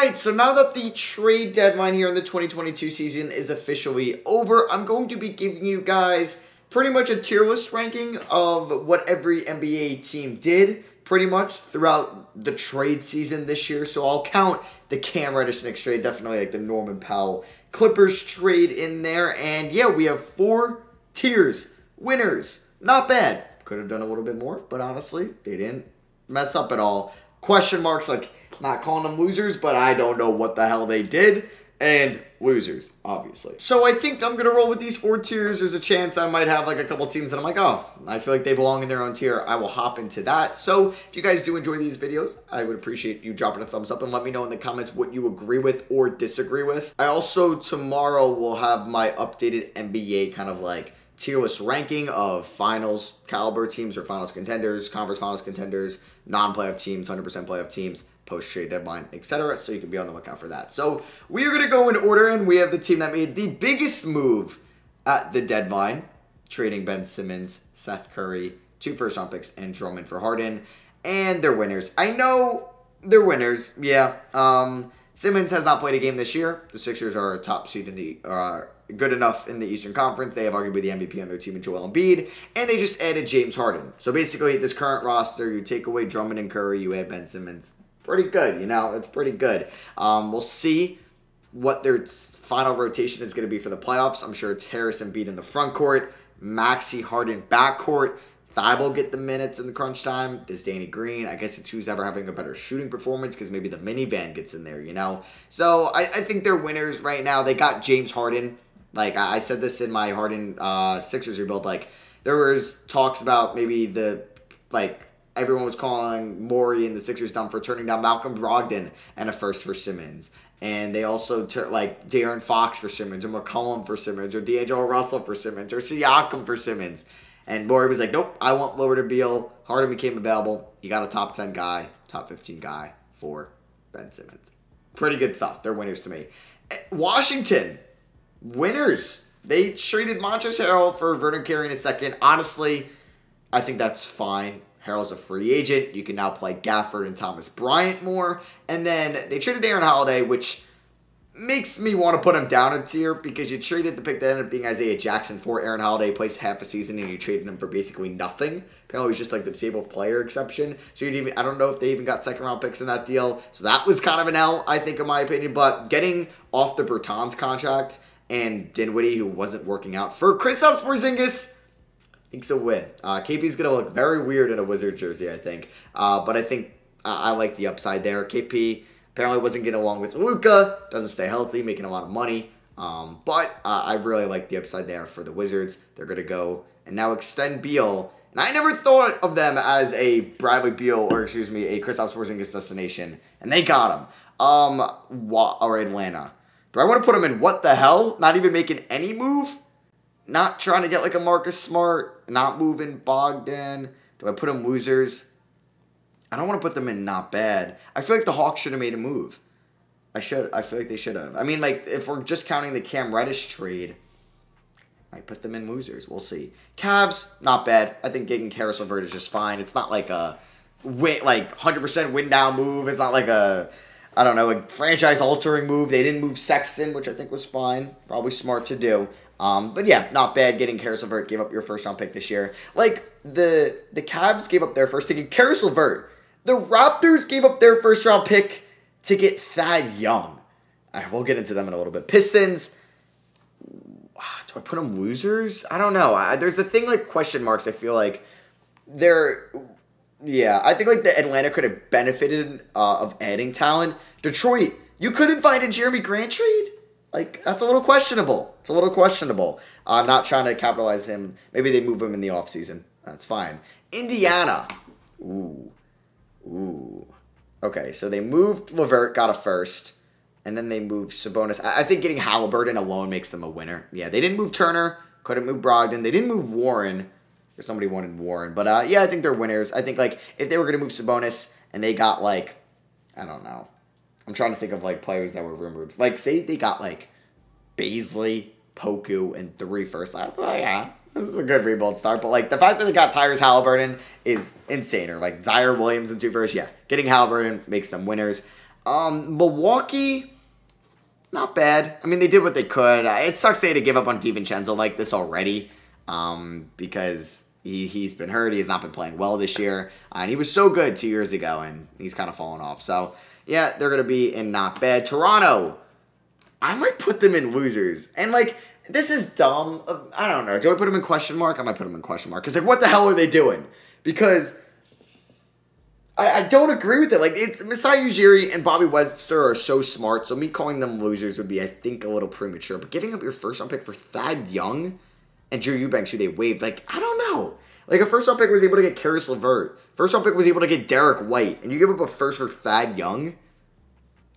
Alright, so now that the trade deadline here in the 2022 season is officially over, I'm going to be giving you guys pretty much a tier list ranking of what every NBA team did pretty much throughout the trade season this year. So I'll count the Cam Reddish-Knicks trade, definitely like the Norman Powell Clippers trade in there. And yeah, we have 4 tiers. Winners, not bad. Could have done a little bit more, but honestly, they didn't mess up at all. Question marks, like, not calling them losers, but I don't know what the hell they did. And losers, obviously. So I think I'm going to roll with these 4 tiers. There's a chance I might have like a couple teams that I'm like, oh, I feel like they belong in their own tier. I will hop into that. So if you guys do enjoy these videos, I would appreciate you dropping a thumbs up and let me know in the comments what you agree with or disagree with. I also tomorrow will have my updated NBA kind of like tier list ranking of finals caliber teams or finals contenders, conference finals contenders, non-playoff teams, 100% playoff teams, post-trade deadline, etc. So you can be on the lookout for that. So we are going to go in order, and we have the team that made the biggest move at the deadline, trading Ben Simmons, Seth Curry, 2 first-round picks, and Drummond for Harden. And they're winners. I know they're winners, yeah. Simmons has not played a game this year. The Sixers are a top seed in the good enough in the Eastern Conference. They have arguably the MVP on their team in Joel Embiid, and they just added James Harden. So basically, this current roster, you take away Drummond and Curry, you add Ben Simmons. Pretty good, you know, it's pretty good. We'll see what their final rotation is going to be for the playoffs. I'm sure it's Harris and Embiid in the front court, Maxey Harden backcourt. Thibault get the minutes in the crunch time. Does Danny Green? I guess it's who's ever having a better shooting performance because maybe the minivan gets in there, you know. So I think they're winners right now. They got James Harden. Like I said this in my Harden Sixers rebuild. Like there was talks about maybe everyone was calling Morey and the Sixers dumb for turning down Malcolm Brogdon and a first for Simmons. And they also like De'Aaron Fox for Simmons, or McCollum for Simmons, or D'Angelo Russell for Simmons, or Siakam for Simmons. And Morey was like, nope, I want lower to Beal. Harden became available. You got a top 10 guy, top 15 guy for Ben Simmons. Pretty good stuff. They're winners to me. Washington, winners. They traded Montrezl Harrell for Vernon Carey in a second. Honestly, I think that's fine. Harrell's a free agent. You can now play Gafford and Thomas Bryant more. And then they traded Aaron Holiday, which makes me want to put him down a tier because you traded the pick that ended up being Isaiah Jackson for Aaron Holiday. Plays half a season and you traded him for basically nothing. Apparently he's just like the disabled player exception. So I don't know if they even got second round picks in that deal. So that was kind of an L, I think, in my opinion. But getting off the Bertans contract and Dinwiddie, who wasn't working out, for Kristaps Porzingis, I think's a win. KP's going to look very weird in a Wizard jersey, I think. But I think I like the upside there. KP apparently wasn't getting along with Luka. Doesn't stay healthy, making a lot of money. But I really like the upside there for the Wizards. They're going to go and now extend Beal. And I never thought of them as a Bradley Beal, or excuse me, a Kristaps Porzingis destination. And they got him. Or Atlanta. Do I want to put him in what the hell? Not even making any move? Not trying to get like a Marcus Smart? Not moving Bogdan? Do I put him losers? I don't want to put them in not bad. I feel like the Hawks should have made a move. I feel like they should have. I mean, like, if we're just counting the Cam Reddish trade, I might put them in losers. We'll see. Cavs, not bad. I think getting Caris LeVert is just fine. It's not like a 100% win down move. It's not like a, I don't know, a franchise-altering move. They didn't move Sexton, which I think was fine. Probably smart to do. But yeah, not bad getting Caris LeVert. Gave up your first-round pick this year. Like, the Cavs gave up their first to get Caris LeVert. The Raptors gave up their first-round pick to get Thad Young. All right, we'll get into them in a little bit. Pistons, do I put them losers? I don't know. There's a thing like question marks. I feel like I think like the Atlanta could have benefited of adding talent. Detroit, you could have invited Jeremy Grant trade? Like, that's a little questionable. It's a little questionable. I'm not trying to capitalize him. Maybe they move him in the offseason. That's fine. Indiana, ooh. Okay, so they moved LeVert, got a first, and then they moved Sabonis. I think getting Halliburton alone makes them a winner. Yeah, they didn't move Turner, couldn't move Brogdon. They didn't move Warren, because somebody wanted Warren. But, yeah, I think they're winners. I think, like, if they were going to move Sabonis and they got, like, I don't know. I'm trying to think of, like, players that were removed. Like, say they got, like, Baisley, Poku, and 3 first. Like, well, yeah. This is a good rebuild start, but like the fact that they got Tyrese Halliburton is insane. Or like Zaire Williams and 2 firsts, yeah. Getting Halliburton makes them winners. Milwaukee, not bad. I mean, they did what they could. It sucks they had to give up on DiVincenzo like this already, because he's been hurt. He has not been playing well this year, and he was so good 2 years ago, and he's kind of fallen off. So, yeah, they're going to be in not bad. Toronto, I might put them in losers. And, like, this is dumb. I don't know. Do I put them in question mark? I might put them in question mark. Because, like, what the hell are they doing? Because I don't agree with it. Like, it's Masai Ujiri and Bobby Webster are so smart, so me calling them losers would be, I think, a little premature. But giving up your first-round pick for Thad Young and Drew Eubanks, who they waived, like, I don't know. Like, a first-round pick was able to get Karis LeVert. First-round pick was able to get Derek White. And you give up a first for Thad Young?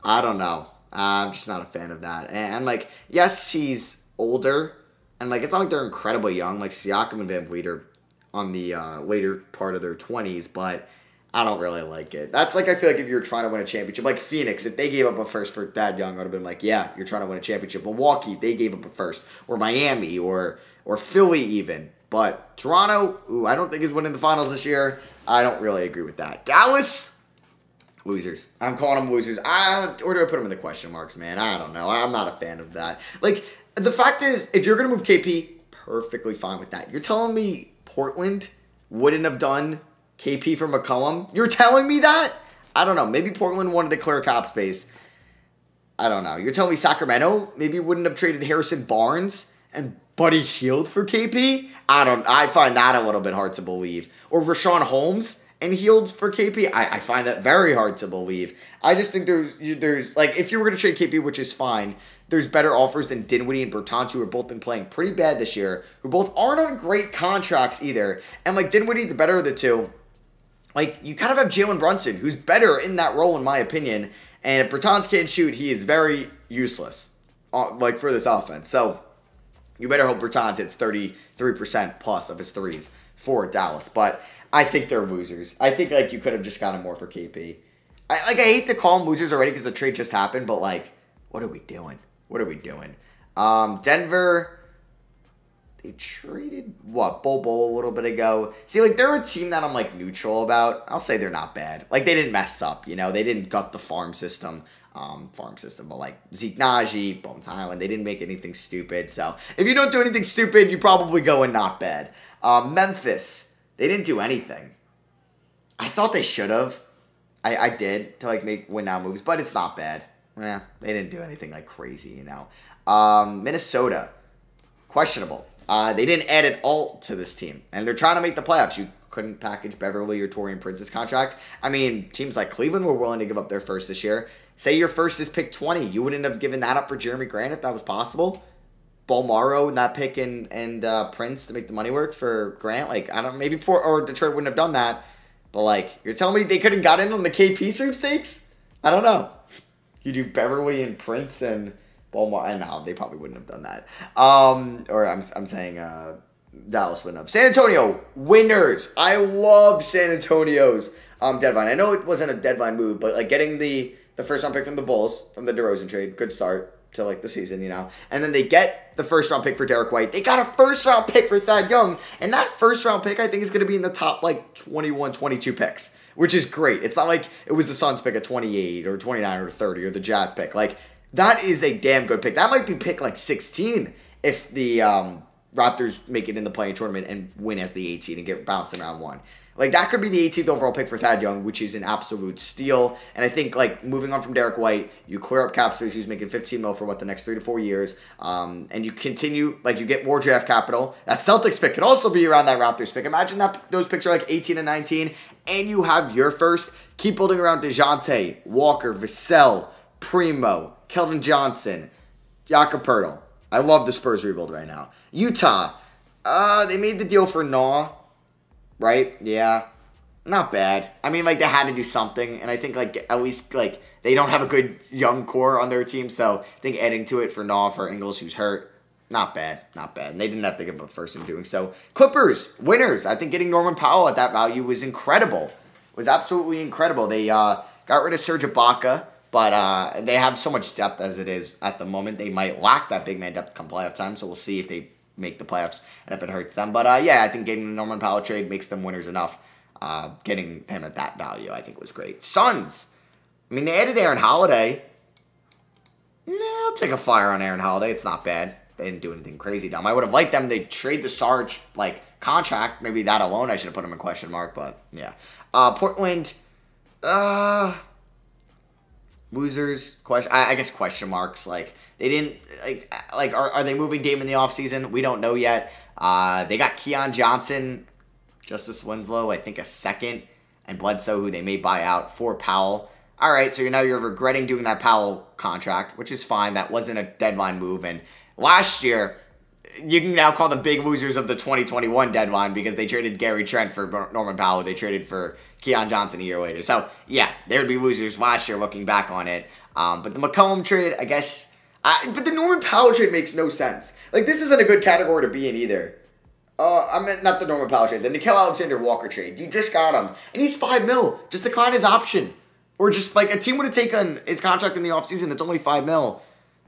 I don't know. I'm just not a fan of that. And like, yes, he's older. And, like, it's not like they're incredibly young. Like, Siakam and Van Vliet are on the later part of their 20s. But I don't really like it. That's like, I feel like if you're trying to win a championship. Like, Phoenix, if they gave up a first for Thad Young, I would have been like, yeah, you're trying to win a championship. Milwaukee, they gave up a first. Or Miami, or Philly even. But Toronto, I don't think is winning the finals this year. I don't really agree with that. Dallas, losers. I'm calling them losers. Or do I put them in the question marks, man? I don't know. I'm not a fan of that. Like, the fact is, if you're going to move KP, perfectly fine with that. You're telling me Portland wouldn't have done KP for McCollum? You're telling me that? I don't know. Maybe Portland wanted to clear cap space. I don't know. You're telling me Sacramento maybe wouldn't have traded Harrison Barnes and Buddy Hield for KP? I find that a little bit hard to believe. Or Rashawn Holmes and Hield for KP? I find that very hard to believe. I just think there's like, if you were going to trade KP, which is fine, there's better offers than Dinwiddie and Bertans, who have both been playing pretty bad this year, who both aren't on great contracts either. And like Dinwiddie, the better of the two, like, you kind of have Jalen Brunson, who's better in that role, in my opinion. And if Bertans can't shoot, he is very useless, like, for this offense. So you better hope Bertans hits 33% plus of his threes for Dallas. But I think they're losers. I think, like, you could have just gotten more for KP. I hate to call them losers already because the trade just happened, but, like, what are we doing? What are we doing? Denver, they traded, what, Bol a little bit ago. See, like, they're a team that I'm, like, neutral about. I'll say they're not bad. Like, they didn't mess up, you know? They didn't gut the farm system, but, like, Zeke Naji, Bones Highland, they didn't make anything stupid. So, if you don't do anything stupid, you probably go in not bad. Memphis, they didn't do anything. I thought they should have. I did, to, like, make win-now moves, but it's not bad. They didn't do anything, like, crazy, you know? Minnesota, questionable. They didn't add an alt to this team, and they're trying to make the playoffs. You couldn't package Beverly or Torian Prince's contract. I mean, teams like Cleveland were willing to give up their first this year. Say your first is pick 20. You wouldn't have given that up for Jeremy Grant if that was possible? Bolmaro and that pick and Prince to make the money work for Grant? Like, I don't, maybe or Detroit wouldn't have done that. But, like, you're telling me they couldn't got in on the KP sweepstakes? I don't know. You do Beverly and Prince and Baltimore. And no, they probably wouldn't have done that. Or I'm saying Dallas wouldn't have. San Antonio, winners. I love San Antonio's deadline. I know it wasn't a deadline move, but like getting the first round pick from the Bulls from the DeRozan trade, good start to like the season, you know. And then they get the first round pick for Derek White. They got a first round pick for Thad Young, and that first round pick I think is going to be in the top like 21, 22 picks, which is great. It's not like it was the Suns pick at 28 or 29 or 30 or the Jazz pick. Like, that is a damn good pick. That might be pick like 16 if the Raptors make it in the play-in tournament and win as the 18 and get bounced in round one. Like, that could be the 18th overall pick for Thad Young, which is an absolute steal. And I think, like, moving on from Derek White, you clear up cap space, who's making $15 million for, what, the next 3 to 4 years. And you continue, like, you get more draft capital. That Celtics pick could also be around that Raptors pick. Imagine that those picks are, like, 18 and 19, and you have your first. Keep building around DeJounte, Walker, Vassell, Primo, Keldon Johnson, Jakob Poeltl. I love the Spurs rebuild right now. Utah, they made the deal for Naw. Right? Yeah. Not bad. I mean, like, they had to do something. And I think, like, at least, like, they don't have a good young core on their team. So, I think adding to it for Naw, for Ingles, who's hurt, not bad. Not bad. And they didn't have to give up first in doing so. Clippers, winners. I think getting Norman Powell at that value was incredible. It was absolutely incredible. They got rid of Serge Ibaka. But they have so much depth as it is at the moment. They might lack that big man depth come playoff time. So, we'll see if they make the playoffs and if it hurts them. But yeah, I think getting the Norman Powell trade makes them winners enough. Getting him at that value, I think, was great. Suns, I mean, they added Aaron Holiday. Nah, I'll take a flyer on Aaron Holiday. It's not bad. They didn't do anything crazy dumb. I would have liked them to trade the Sarge, like, contract. Maybe that alone I should have put him in question mark, but yeah. Portland, losers, I guess question marks. Like, they didn't, are they moving Dame in the offseason? We don't know yet. They got Keon Johnson, Justice Winslow, I think a second, and Bledsoe, who they may buy out for Powell. All right, so now you're regretting doing that Powell contract, which is fine. That wasn't a deadline move. And last year, you can now call them big losers of the 2021 deadline because they traded Gary Trent for Norman Powell. They traded for Keon Johnson a year later. So, yeah, they would be losers last year looking back on it. But the McCollum trade, I guess... but the Norman Powell trade makes no sense. Like, this isn't a good category to be in either. I meant not the Norman Powell trade. The Nickeil Alexander-Walker trade. You just got him. And he's $5 million. Just decline his option. Or just, like, a team would have taken his contract in the offseason. It's only $5 million.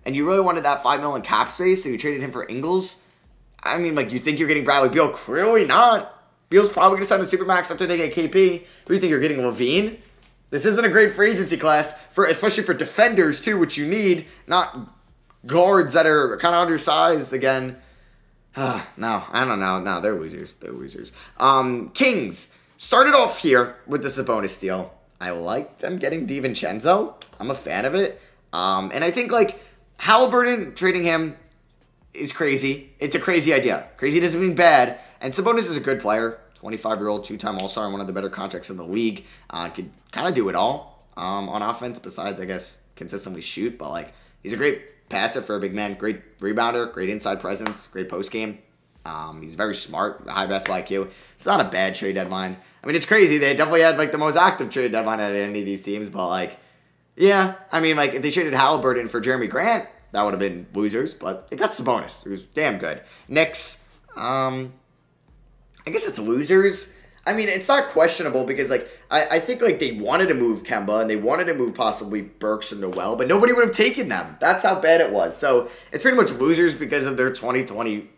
And you really wanted that $5 million in cap space, so you traded him for Ingles? I mean, like, you think you're getting Bradley Beal? Clearly not. Beal's probably going to sign the Supermax after they get KP. Who do you think you're getting, Levine? This isn't a great free agency class, especially for defenders, too, which you need. Not guards that are kind of undersized again. No, I don't know. No, they're losers. They're losers. Kings started off here with the Sabonis deal. I like them getting DiVincenzo. I'm a fan of it. And I think, like, Halliburton trading him is crazy. It's a crazy idea. Crazy doesn't mean bad. And Sabonis is a good player. 25-year-old, two-time All-Star, and one of the better contracts in the league. Could kind of do it all on offense besides, I guess, consistently shoot. But, like, he's a great passer for a big man. Great rebounder. Great inside presence. Great post game. He's very smart. High basketball IQ. It's not a bad trade deadline. I mean, it's crazy. They definitely had, like, the most active trade deadline out of any of these teams. But, like, yeah. I mean, like, if they traded Halliburton for Jeremy Grant, that would have been losers. But they got Sabonis, who's damn good. Knicks, I guess it's losers. I mean, it's not questionable because, like, I think, like, they wanted to move Kemba and they wanted to move possibly Burks or Noel, but nobody would have taken them. That's how bad it was. So it's pretty much losers because of their 2020,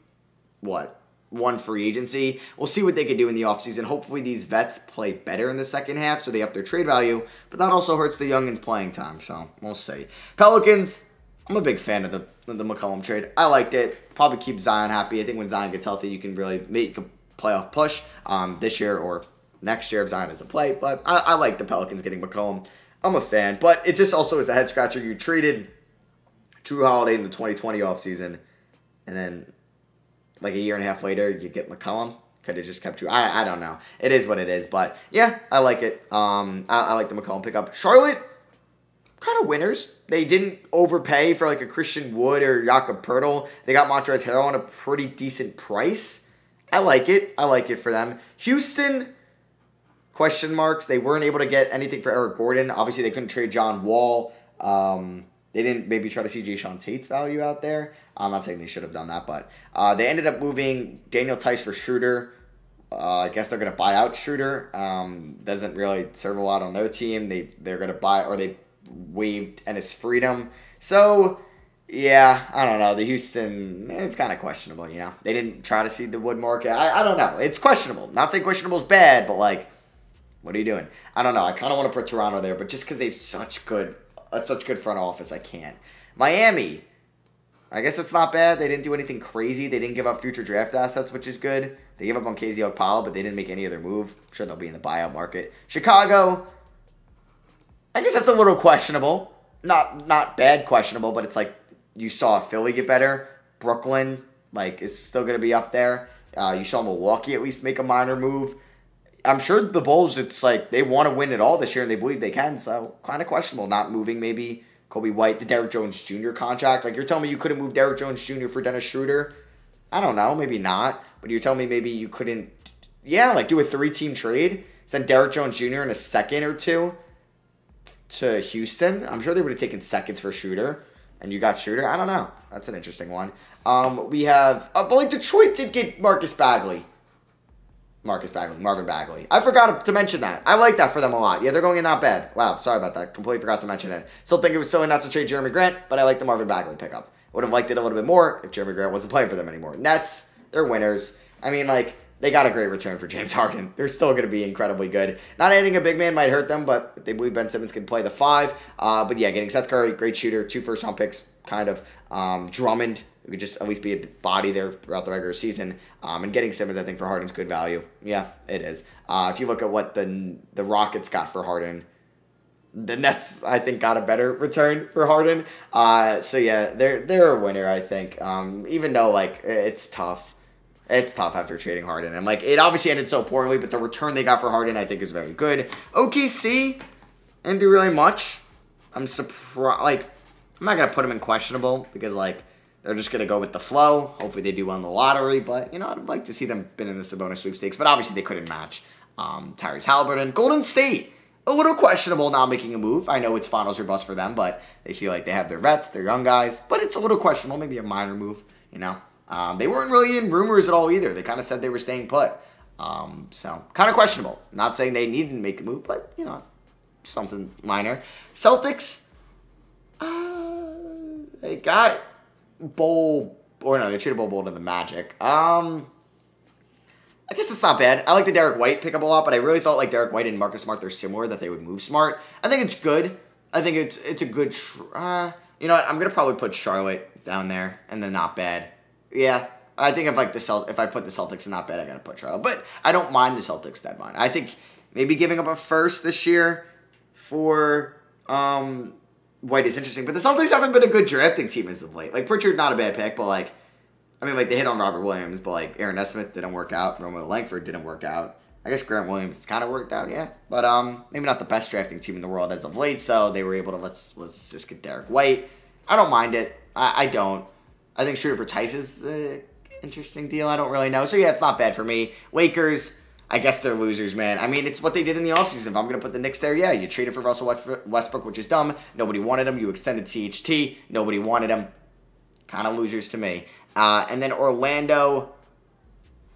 one free agency. We'll see what they can do in the offseason. Hopefully these vets play better in the second half so they up their trade value, but that also hurts the youngins' playing time, so we'll see. Pelicans, I'm a big fan of the McCollum trade. I liked it. Probably keep Zion happy. I think when Zion gets healthy, you can really make a playoff push this year or next year if Zion doesn't play, but I like the Pelicans getting McCollum. I'm a fan, but it just also is a head-scratcher. You traded Drew Holiday in the 2020 offseason, and then like a year and a half later, you get McCollum. Could have just kept Drew. I don't know. It is what it is, but yeah, I like it. I like the McCollum pickup. Charlotte, kind of winners. They didn't overpay for like a Christian Wood or Jakob Poeltl. They got Montrezl Harrell on a pretty decent price. I like it. I like it for them. Houston, question marks. They weren't able to get anything for Eric Gordon. Obviously, they couldn't trade John Wall. They didn't maybe try to see Jayshawn Tate's value out there. I'm not saying they should have done that, but they ended up moving Daniel Tice for Schroeder. I guess they're going to buy out Schroeder. Doesn't really serve a lot on their team. They're going to buy, or they waived Ennis Freedom. So, yeah, I don't know. The Houston, it's kind of questionable, you know. They didn't try to see the wood market. I don't know. It's questionable. Not saying questionable is bad, but, like, what are you doing? I don't know. I kind of want to put Toronto there, but just because they have such good front office, I can't. Miami, I guess it's not bad. They didn't do anything crazy. They didn't give up future draft assets, which is good. They gave up on KZ Okpala, but they didn't make any other move. I'm sure they'll be in the buyout market. Chicago, I guess that's a little questionable. Not bad questionable, but it's like you saw Philly get better. Brooklyn, like, is still going to be up there. You saw Milwaukee at least make a minor move. I'm sure the Bulls, it's like they want to win it all this year, and they believe they can, so kind of questionable not moving maybe Kobe White, the Derrick Jones Jr. contract. Like, you're telling me you couldn't move Derrick Jones Jr. for Dennis Schroeder? I don't know, maybe not. But you're telling me maybe you couldn't, like do a 3-team trade, send Derrick Jones Jr. in a second or two to Houston? I'm sure they would have taken seconds for Schroeder, and you got Schroeder. I don't know. That's an interesting one. We have, but like Detroit did get Marvin Bagley. I forgot to mention that. I like that for them a lot. Yeah, they're going in not bad. Wow, sorry about that. Completely forgot to mention it. Still think it was silly not to trade Jeremy Grant, but I like the Marvin Bagley pickup. Would have liked it a little bit more if Jeremy Grant wasn't playing for them anymore. Nets, they're winners. I mean, like, they got a great return for James Harden. They're still going to be incredibly good. Not adding a big man might hurt them, but they believe Ben Simmons can play the 5. But yeah, getting Seth Curry, great shooter, 2 first-round picks, kind of. Drummond, who could just at least be a body there throughout the regular season. And getting Simmons, I think, for Harden's good value. Yeah, it is. If you look at what the Rockets got for Harden, the Nets, I think, got a better return for Harden. So yeah, they're a winner, I think. Even though, like, it's tough. It's tough after trading Harden. And, like, it obviously ended so poorly, but the return they got for Harden, I think, is very good. OKC didn't do really much. I'm surprised. Like, I'm not going to put them in questionable because, like, they're just going to go with the flow. Hopefully they do well in the lottery. But, you know, I'd like to see them been in the Sabonis sweepstakes. But obviously they couldn't match Tyrese Halliburton. Golden State, a little questionable not making a move. I know it's finals or bust for them, but they feel like they have their vets, their young guys. But it's a little questionable. Maybe a minor move, you know. They weren't really in rumors at all either. They kind of said they were staying put. So, kind of questionable. Not saying they needed to make a move, but, you know, something minor. Celtics, they got they traded Bol to the Magic. I guess it's not bad. I like the Derek White pickup a lot, but I really thought like Derek White and Marcus Smart, they're similar, that they would move Smart. I think it's good. I think it's a good, you know what, I'm going to probably put Charlotte down there, and then not bad. Yeah, I think if I put the Celtics in not bad, I got to put Charlotte. But I don't mind the Celtics that much. I think maybe giving up a first this year for White is interesting. But the Celtics haven't been a good drafting team as of late. Like, Pritchard, not a bad pick, but like, I mean, like, they hit on Robert Williams, but like, Aaron Nesmith didn't work out. Romeo Langford didn't work out. I guess Grant Williams kind of worked out, yeah. But maybe not the best drafting team in the world as of late, so they were able to, let's just get Derek White. I don't mind it. I don't. I think Shooter for Tice is an interesting deal. I don't really know. So, yeah, it's not bad for me. Lakers, I guess they're losers, man. I mean, it's what they did in the offseason. If I'm going to put the Knicks there, yeah, you traded for Russell Westbrook, which is dumb. Nobody wanted him. You extended THT. Nobody wanted him. Kind of losers to me. And then Orlando,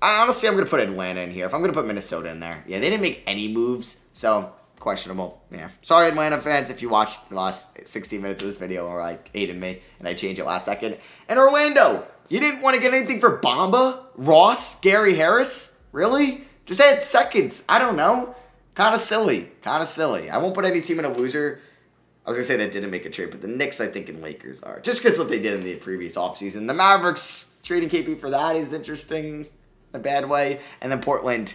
honestly, I'm going to put Atlanta in here. If I'm going to put Minnesota in there. Yeah, they didn't make any moves, so questionable. Yeah. Sorry, Atlanta fans, if you watched the last 16 minutes of this video or like hated me and I changed it last second. And Orlando, you didn't want to get anything for Bamba, Ross, Gary Harris? Really? Just add seconds. I don't know. Kind of silly. Kind of silly. I won't put any team in a loser. I was going to say that didn't make a trade, but the Knicks, I think, and Lakers are. Just because what they did in the previous offseason. The Mavericks, trading KP for that is interesting in a bad way. And then Portland,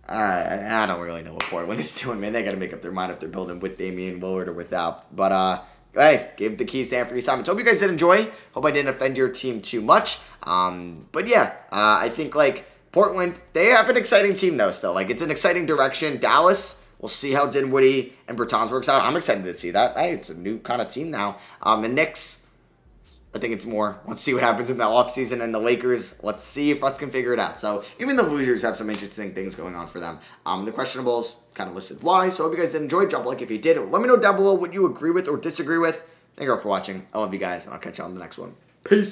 I don't really know what Portland is doing, man. They got to make up their mind if they're building with Damian Lillard or without. But, hey, give the keys to Anthony Simons. Hope you guys did enjoy. Hope I didn't offend your team too much. But, yeah, I think, like, Portland, they have an exciting team, though, still. Like, it's an exciting direction. Dallas, we'll see how Dinwiddie and Bertans works out. I'm excited to see that. Hey, it's a new kind of team now. The Knicks, I think it's more. Let's see what happens in the offseason. And the Lakers, let's see if us can figure it out. So, even the losers have some interesting things going on for them. The questionables, kind of listed why. So, I hope you guys did enjoy. Drop a like if you did. Let me know down below what you agree with or disagree with. Thank you all for watching. I love you guys, and I'll catch you on the next one. Peace.